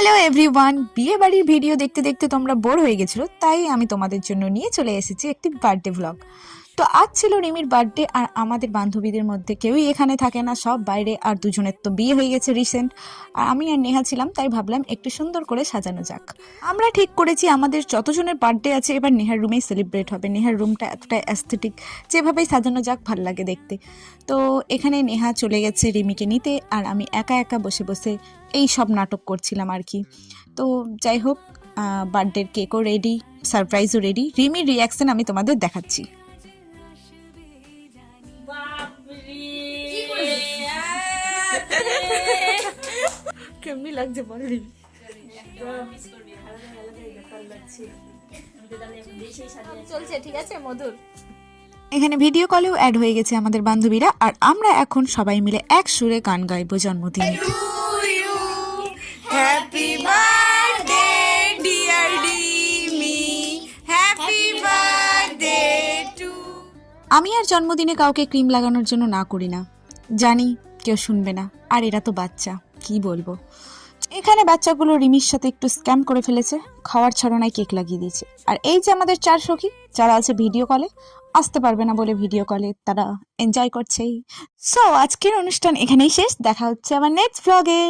Hello everyone, বিয়ে বাড়ির video দেখতে দেখতে তোমরা বোর হয়ে গেছিলো, তাই আমি তোমাদের জন্য নিয়ে চলে এসেছি একটি বার্থডে ভ্লগ। তো আজ ছিল রিমির বার্থডে, আর আমাদের বান্ধবীদের মধ্যে কেউই এখানে থাকে না, সব বাইরে। আর দুজনের তো বিয়ে হয়ে গেছে রিসেন্ট, আর আমি আর নেহা ছিলাম, তাই ভাবলাম একটু সুন্দর করে সাজানো যাক। আমরা ঠিক করেছি আমাদের যতজনের বার্থডে আছে এবার নেহার রুমেই সেলিব্রেট হবে। নেহার রুমটা এতটা অ্যাস্থেটিক, যেভাবেই সাজানো যাক ভাল লাগে দেখতে। তো এখানে নেহা চলে গেছে রিমিকে নিতে, আর আমি একা একা বসে বসে এই সব নাটক করছিলাম আর কি। তো যাই হোক, বার্থডের কেকও রেডি, সারপ্রাইজও রেডি। রিমির রিয়াকশন আমি তোমাদের দেখাচ্ছি। কেমনি লাগছে বল রিমি? চলছে ঠিক আছে মধুর। এখানে ভিডিও কলেও অ্যাড হয়ে গেছে আমাদের বান্ধবীরা, আর আমরা এখন সবাই মিলে এক সুরে গান গাইবো জন্মদিন। Happy birthday dear Rimi, happy birthday to. আমি আর জন্মদিনে কাউকে ক্রিম লাগানোর জন্য না করি না, জানি কেউ শুনবে না, আর এরা তো বাচ্চা, কি বলবো। এখানে বাচ্চাগুলো রিমির সাথে একটু স্ক্যাম করে ফেলেছে, খাওয়ার ছড়নায় কেক লাগিয়ে দিয়েছে। আর এই যে আমাদের 4 সখী যারা আছে ভিডিও কলে, আসতে পারবে না বলে ভিডিও কলে তারা এনজয় করছে। সো আজকের অনুষ্ঠান এখানেই শেষ, দেখা হচ্ছে আবার নেক্সট ব্লগে।